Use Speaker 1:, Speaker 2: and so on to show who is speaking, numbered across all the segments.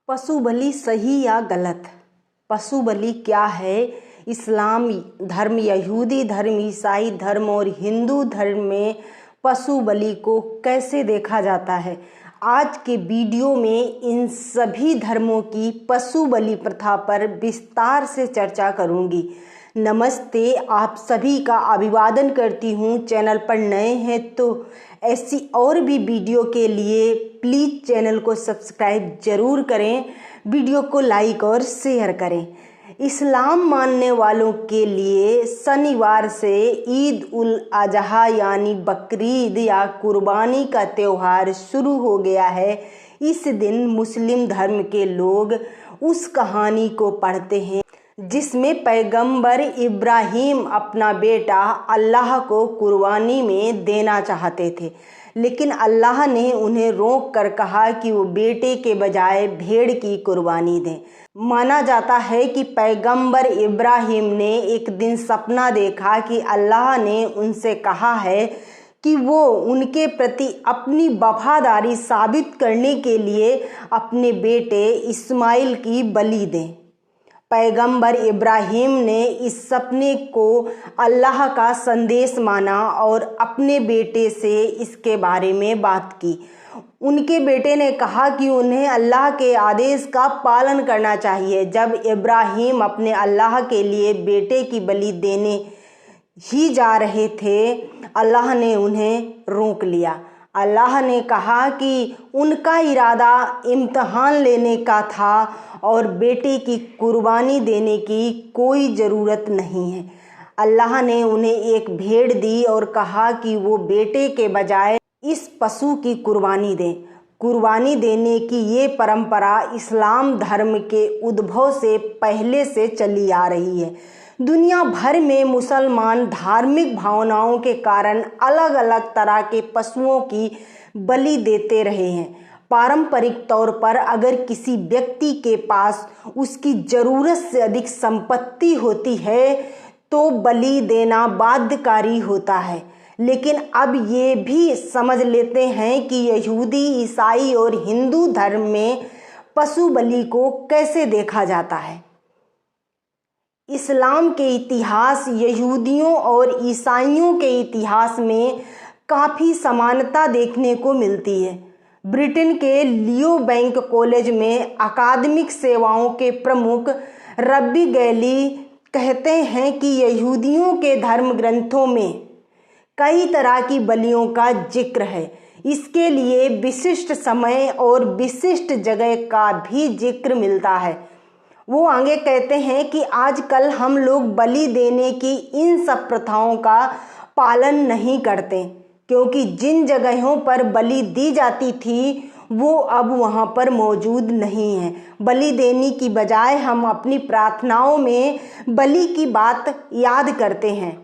Speaker 1: पशु बलि सही या गलत? पशु बलि क्या है? इस्लाम धर्म, यहूदी धर्म, ईसाई धर्म और हिंदू धर्म में पशु बलि को कैसे देखा जाता है? आज के वीडियो में इन सभी धर्मों की पशु बलि प्रथा पर विस्तार से चर्चा करूंगी। नमस्ते, आप सभी का अभिवादन करती हूँ। चैनल पर नए हैं तो ऐसी और भी वीडियो के लिए प्लीज़ चैनल को सब्सक्राइब जरूर करें, वीडियो को लाइक और शेयर करें। इस्लाम मानने वालों के लिए शनिवार से ईद उल अजहा यानी बकरीद या कुर्बानी का त्यौहार शुरू हो गया है। इस दिन मुस्लिम धर्म के लोग उस कहानी को पढ़ते हैं जिसमें पैगंबर इब्राहीम अपना बेटा अल्लाह को कुर्बानी में देना चाहते थे, लेकिन अल्लाह ने उन्हें रोक कर कहा कि वो बेटे के बजाय भेड़ की कुर्बानी दें। माना जाता है कि पैगंबर इब्राहीम ने एक दिन सपना देखा कि अल्लाह ने उनसे कहा है कि वो उनके प्रति अपनी वफादारी साबित करने के लिए अपने बेटे इस्माइल की बलि दें। पैगंबर इब्राहीम ने इस सपने को अल्लाह का संदेश माना और अपने बेटे से इसके बारे में बात की। उनके बेटे ने कहा कि उन्हें अल्लाह के आदेश का पालन करना चाहिए। जब इब्राहीम अपने अल्लाह के लिए बेटे की बलि देने ही जा रहे थे, अल्लाह ने उन्हें रोक लिया। अल्लाह ने कहा कि उनका इरादा इम्तिहान लेने का था और बेटे की कुर्बानी देने की कोई ज़रूरत नहीं है। अल्लाह ने उन्हें एक भेड़ दी और कहा कि वो बेटे के बजाय इस पशु की कुर्बानी दें। कुर्बानी देने की ये परंपरा इस्लाम धर्म के उद्भव से पहले से चली आ रही है। दुनिया भर में मुसलमान धार्मिक भावनाओं के कारण अलग अलग तरह के पशुओं की बलि देते रहे हैं। पारंपरिक तौर पर अगर किसी व्यक्ति के पास उसकी ज़रूरत से अधिक संपत्ति होती है तो बलि देना बाध्यकारी होता है, लेकिन अब ये भी समझ लेते हैं कि यहूदी, ईसाई और हिंदू धर्म में पशु बलि को कैसे देखा जाता है। इस्लाम के इतिहास, यहूदियों और ईसाइयों के इतिहास में काफ़ी समानता देखने को मिलती है। ब्रिटेन के लियो बैंक कॉलेज में अकादमिक सेवाओं के प्रमुख रब्बी गैली कहते हैं कि यहूदियों के धर्म ग्रंथों में कई तरह की बलियों का जिक्र है। इसके लिए विशिष्ट समय और विशिष्ट जगह का भी जिक्र मिलता है। वो आगे कहते हैं कि आजकल हम लोग बलि देने की इन सब प्रथाओं का पालन नहीं करते, क्योंकि जिन जगहों पर बलि दी जाती थी वो अब वहाँ पर मौजूद नहीं है। बलि देने की बजाय हम अपनी प्रार्थनाओं में बलि की बात याद करते हैं।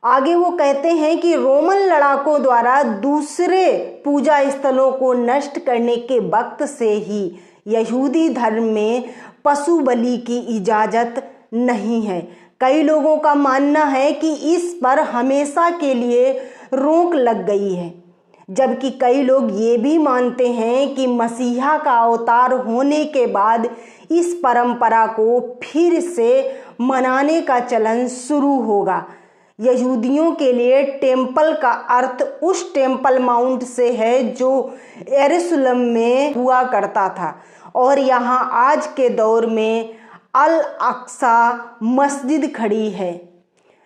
Speaker 1: आगे वो कहते हैं कि रोमन लड़ाकों द्वारा दूसरे पूजा स्थलों को नष्ट करने के वक्त से ही यहूदी धर्म में पशु बलि की इजाज़त नहीं है। कई लोगों का मानना है कि इस पर हमेशा के लिए रोक लग गई है, जबकि कई लोग ये भी मानते हैं कि मसीहा का अवतार होने के बाद इस परंपरा को फिर से मनाने का चलन शुरू होगा। यहूदियों के लिए टेम्पल का अर्थ उस टेम्पल माउंट से है जो यरूशलेम में हुआ करता था और यहाँ आज के दौर में अल अक्सा मस्जिद खड़ी है।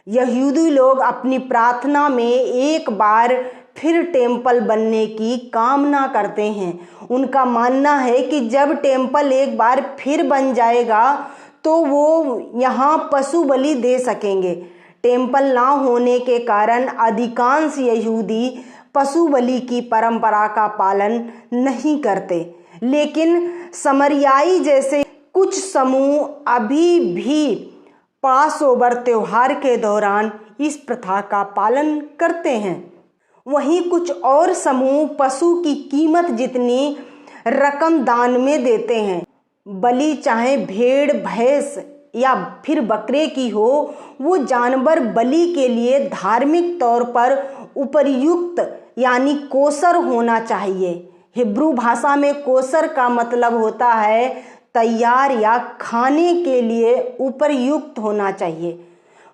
Speaker 1: यहूदी लोग अपनी प्रार्थना में एक बार फिर टेम्पल बनने की कामना करते हैं। उनका मानना है कि जब टेम्पल एक बार फिर बन जाएगा तो वो यहाँ पशु बलि दे सकेंगे। टेम्पल ना होने के कारण अधिकांश यहूदी पशु बलि की परंपरा का पालन नहीं करते, लेकिन समरियाई जैसे कुछ समूह अभी भी पास ओवर त्योहार के दौरान इस प्रथा का पालन करते हैं। वहीं कुछ और समूह पशु की कीमत जितनी रकम दान में देते हैं। बलि चाहे भेड़, भैंस या फिर बकरे की हो, वो जानवर बलि के लिए धार्मिक तौर पर उपयुक्त यानी कोसर होना चाहिए। हिब्रू भाषा में कोसर का मतलब होता है तैयार या खाने के लिए उपयुक्त होना चाहिए।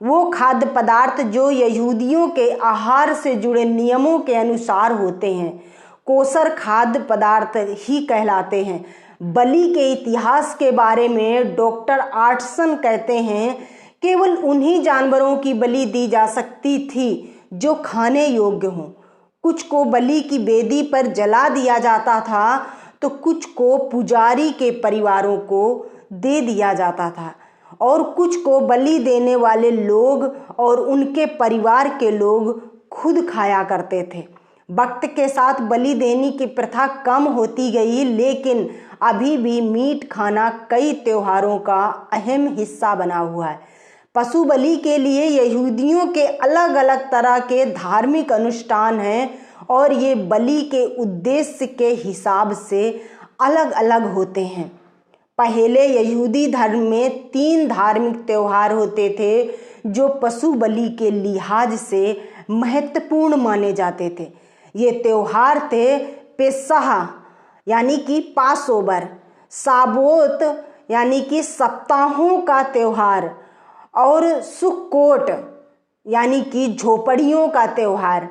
Speaker 1: वो खाद्य पदार्थ जो यहूदियों के आहार से जुड़े नियमों के अनुसार होते हैं कोसर खाद्य पदार्थ ही कहलाते हैं। बलि के इतिहास के बारे में डॉक्टर आर्टसन कहते हैं केवल उन्हीं जानवरों की बलि दी जा सकती थी जो खाने योग्य हों। कुछ को बलि की वेदी पर जला दिया जाता था तो कुछ को पुजारी के परिवारों को दे दिया जाता था और कुछ को बलि देने वाले लोग और उनके परिवार के लोग खुद खाया करते थे। वक्त के साथ बलि देने की प्रथा कम होती गई, लेकिन अभी भी मीट खाना कई त्योहारों का अहम हिस्सा बना हुआ है। पशु बलि के लिए यहूदियों के अलग अलग तरह के धार्मिक अनुष्ठान हैं और ये बलि के उद्देश्य के हिसाब से अलग अलग होते हैं। पहले यहूदी धर्म में 3 धार्मिक त्योहार होते थे जो पशु बलि के लिहाज से महत्वपूर्ण माने जाते थे। ये त्योहार थे पेसह यानी कि पासओवर, साबोत यानी कि सप्ताहों का त्योहार और सुक्कोट यानी कि झोपड़ियों का त्योहार।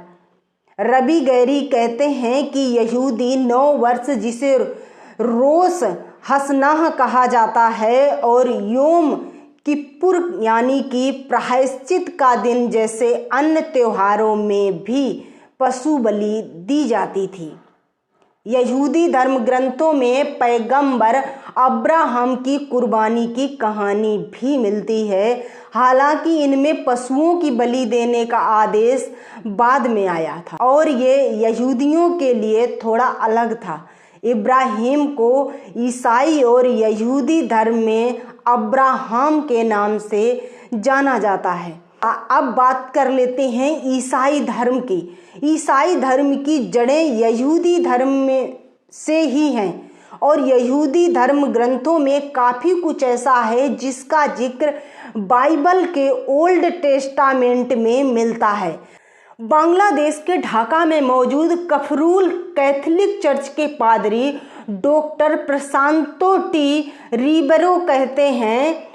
Speaker 1: रबी गैरी कहते हैं कि यहूदी 9 वर्ष जिसे रोश हसनाह कहा जाता है और योम किपुर यानी कि प्रायश्चित का दिन जैसे अन्य त्योहारों में भी पशु बलि दी जाती थी। यहूदी धर्म ग्रंथों में पैगंबर अब्राहम की कुर्बानी की कहानी भी मिलती है, हालांकि इनमें पशुओं की बलि देने का आदेश बाद में आया था और ये यहूदियों के लिए थोड़ा अलग था। इब्राहिम को ईसाई और यहूदी धर्म में अब्राहम के नाम से जाना जाता है। अब बात कर लेते हैं ईसाई धर्म की। ईसाई धर्म की जड़ें यहूदी धर्म में से ही हैं और यहूदी धर्म ग्रंथों में काफ़ी कुछ ऐसा है जिसका जिक्र बाइबल के ओल्ड टेस्टामेंट में मिलता है। बांग्लादेश के ढाका में मौजूद कफरूल कैथोलिक चर्च के पादरी डॉक्टर प्रशांतो टी रिबेरो कहते हैं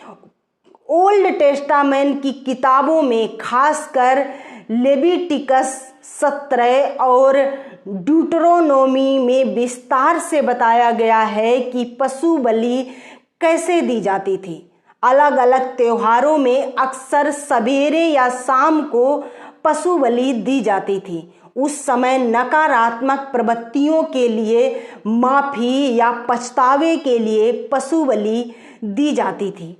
Speaker 1: ओल्ड टेस्टामेंट की किताबों में खासकर लेविटिकस 17 और ड्यूटरोनोमी में विस्तार से बताया गया है कि पशु बलि कैसे दी जाती थी। अलग अलग त्योहारों में अक्सर सवेरे या शाम को पशु बलि दी जाती थी। उस समय नकारात्मक प्रवृत्तियों के लिए माफी या पछतावे के लिए पशु बलि दी जाती थी,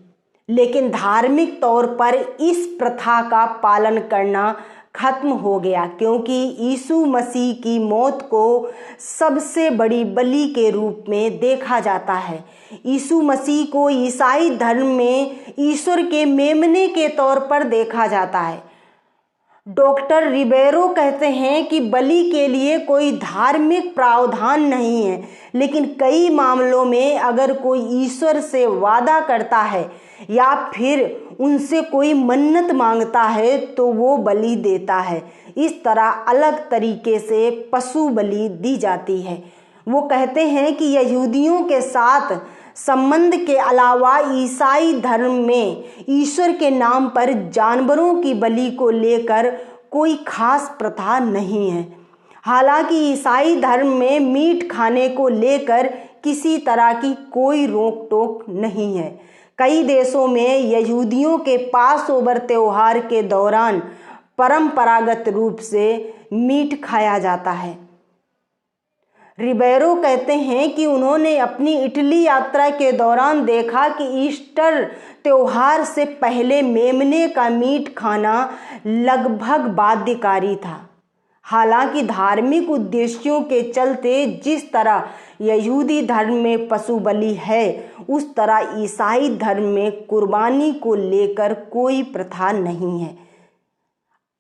Speaker 1: लेकिन धार्मिक तौर पर इस प्रथा का पालन करना खत्म हो गया क्योंकि यीशु मसीह की मौत को सबसे बड़ी बलि के रूप में देखा जाता है। यीशु मसीह को ईसाई धर्म में ईश्वर के मेमने के तौर पर देखा जाता है। डॉक्टर रिबेरो कहते हैं कि बलि के लिए कोई धार्मिक प्रावधान नहीं है, लेकिन कई मामलों में अगर कोई ईश्वर से वादा करता है या फिर उनसे कोई मन्नत मांगता है तो वो बलि देता है। इस तरह अलग तरीके से पशु बलि दी जाती है। वो कहते हैं कि यहूदियों के साथ संबंध के अलावा ईसाई धर्म में ईश्वर के नाम पर जानवरों की बलि को लेकर कोई खास प्रथा नहीं है। हालांकि ईसाई धर्म में मीट खाने को लेकर किसी तरह की कोई रोक टोक नहीं है। कई देशों में यहूदियों के पासओवर त्योहार के दौरान परंपरागत रूप से मीट खाया जाता है। रिबेरो कहते हैं कि उन्होंने अपनी इटली यात्रा के दौरान देखा कि ईस्टर त्योहार से पहले मेमने का मीट खाना लगभग बाध्यकारी था। हालांकि धार्मिक उद्देश्यों के चलते जिस तरह यहूदी धर्म में पशु बलि है, उस तरह ईसाई धर्म में कुर्बानी को लेकर कोई प्रथा नहीं है।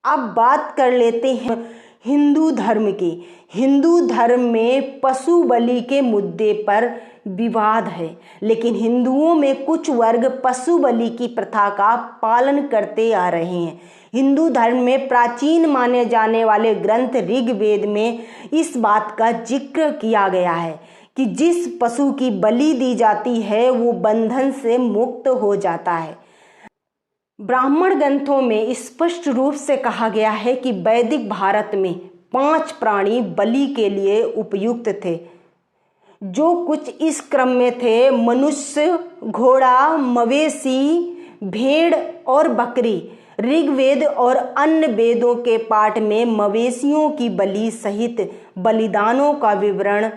Speaker 1: अब बात कर लेते हैं हिंदू धर्म की। हिंदू धर्म में पशु बलि के मुद्दे पर विवाद है, लेकिन हिंदुओं में कुछ वर्ग पशु बलि की प्रथा का पालन करते आ रहे हैं। हिंदू धर्म में प्राचीन माने जाने वाले ग्रंथ ऋग्वेद में इस बात का जिक्र किया गया है कि जिस पशु की बलि दी जाती है वो बंधन से मुक्त हो जाता है। ब्राह्मण ग्रंथों में स्पष्ट रूप से कहा गया है कि वैदिक भारत में 5 प्राणी बलि के लिए उपयुक्त थे, जो कुछ इस क्रम में थे: मनुष्य, घोड़ा, मवेशी, भेड़ और बकरी। ऋग्वेद और अन्य वेदों के पाठ में मवेशियों की बलि सहित बलिदानों का विवरण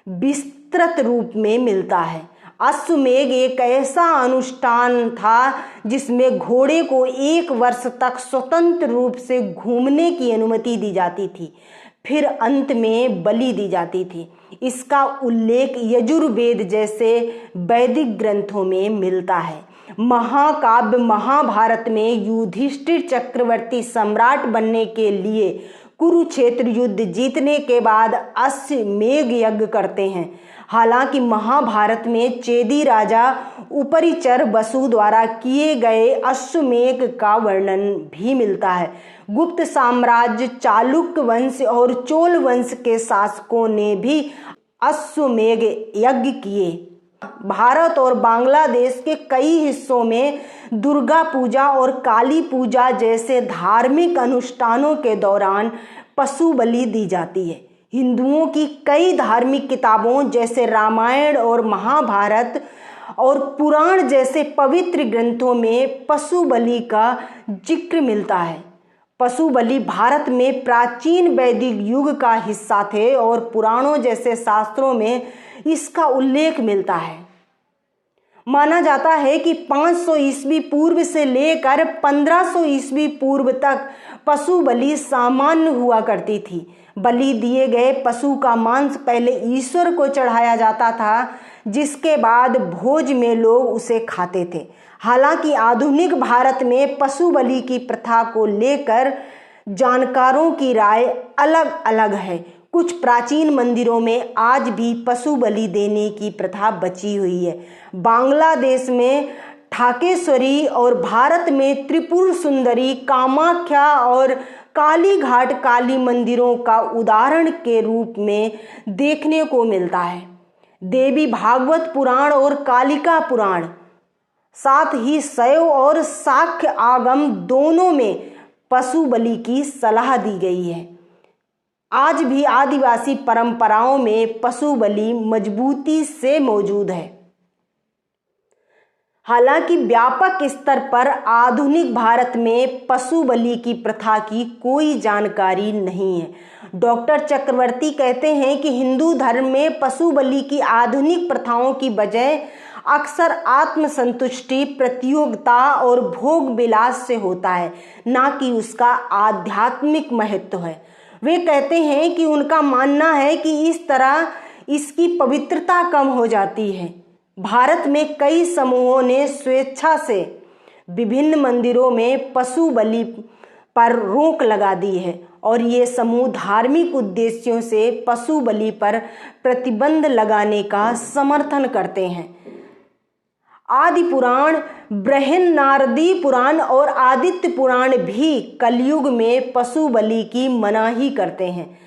Speaker 1: विस्तृत रूप में मिलता है। अश्वमेध एक ऐसा अनुष्ठान था जिसमें घोड़े को 1 वर्ष तक स्वतंत्र रूप से घूमने की अनुमति दी जाती थी, फिर अंत में बलि दी जाती थी। इसका उल्लेख यजुर्वेद जैसे वैदिक ग्रंथों में मिलता है। महाकाव्य महाभारत में युधिष्ठिर चक्रवर्ती सम्राट बनने के लिए कुरुक्षेत्र युद्ध जीतने के बाद अश्वमेध यज्ञ करते हैं। हालांकि महाभारत में चेदी राजा उपरिचर वसु द्वारा किए गए अश्वमेध का वर्णन भी मिलता है। गुप्त साम्राज्य, चालुक्य वंश और चोल वंश के शासकों ने भी अश्वमेध यज्ञ किए। भारत और बांग्लादेश के कई हिस्सों में दुर्गा पूजा और काली पूजा जैसे धार्मिक अनुष्ठानों के दौरान पशु बलि दी जाती है। हिंदुओं की कई धार्मिक किताबों जैसे रामायण और महाभारत और पुराण जैसे पवित्र ग्रंथों में पशु बलि का जिक्र मिलता है। पशु बलि भारत में प्राचीन वैदिक युग का हिस्सा थे और पुराणों जैसे शास्त्रों में इसका उल्लेख मिलता है। माना जाता है कि 500 ईस्वी पूर्व से लेकर 1500 ईस्वी पूर्व तक पशु बलि सामान्य हुआ करती थी। बलि दिए गए पशु का मांस पहले ईश्वर को चढ़ाया जाता था, जिसके बाद भोज में लोग उसे खाते थे। हालांकि आधुनिक भारत में पशु बलि की प्रथा को लेकर जानकारों की राय अलग अलग है। कुछ प्राचीन मंदिरों में आज भी पशु बलि देने की प्रथा बची हुई है। बांग्लादेश में ठाकेश्वरी और भारत में त्रिपुर सुंदरी, कामाख्या और काली घाट काली मंदिरों का उदाहरण के रूप में देखने को मिलता है। देवी भागवत पुराण और कालिका पुराण, साथ ही शैव और शाक्य आगम दोनों में पशु बलि की सलाह दी गई है। आज भी आदिवासी परंपराओं में पशु बलि मजबूती से मौजूद है। हालांकि व्यापक स्तर पर आधुनिक भारत में पशु बलि की प्रथा की कोई जानकारी नहीं है। डॉक्टर चक्रवर्ती कहते हैं कि हिंदू धर्म में पशु बलि की आधुनिक प्रथाओं की वजह अक्सर आत्मसंतुष्टि, प्रतियोगिता और भोग विलास से होता है, ना कि उसका आध्यात्मिक महत्व है। वे कहते हैं कि उनका मानना है कि इस तरह इसकी पवित्रता कम हो जाती है। भारत में कई समूहों ने स्वेच्छा से विभिन्न मंदिरों में पशु बलि पर रोक लगा दी है और ये समूह धार्मिक उद्देश्यों से पशु बलि पर प्रतिबंध लगाने का समर्थन करते हैं। आदि पुराण, बृहन्नारदी पुराण और आदित्य पुराण भी कलयुग में पशु बलि की मनाही करते हैं।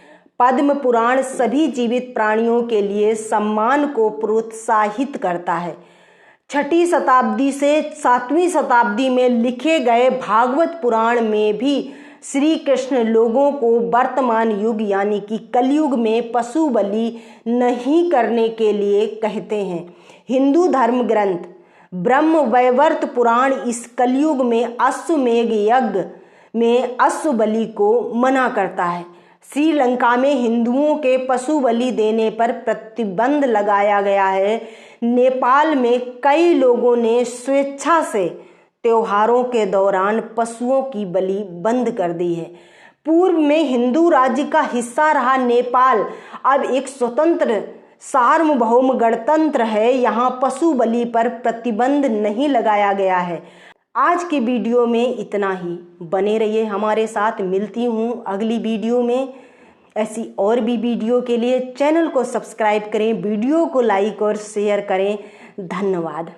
Speaker 1: पद्म पुराण सभी जीवित प्राणियों के लिए सम्मान को प्रोत्साहित करता है। 6वीं शताब्दी से 7वीं शताब्दी में लिखे गए भागवत पुराण में भी श्री कृष्ण लोगों को वर्तमान युग यानी कि कलयुग में पशु बलि नहीं करने के लिए कहते हैं। हिंदू धर्म ग्रंथ ब्रह्म वैवर्त पुराण इस कलयुग में अश्वमेध यज्ञ में अश्व बलि को मना करता है। श्रीलंका में हिंदुओं के पशु बलि देने पर प्रतिबंध लगाया गया है। नेपाल में कई लोगों ने स्वेच्छा से त्योहारों के दौरान पशुओं की बलि बंद कर दी है। पूर्व में हिंदू राज्य का हिस्सा रहा नेपाल अब एक स्वतंत्र सार्वभौम गणतंत्र है। यहाँ पशु बलि पर प्रतिबंध नहीं लगाया गया है। आज के वीडियो में इतना ही। बने रहिए हमारे साथ। मिलती हूँ अगली वीडियो में। ऐसी और भी वीडियो के लिए चैनल को सब्सक्राइब करें, वीडियो को लाइक और शेयर करें। धन्यवाद।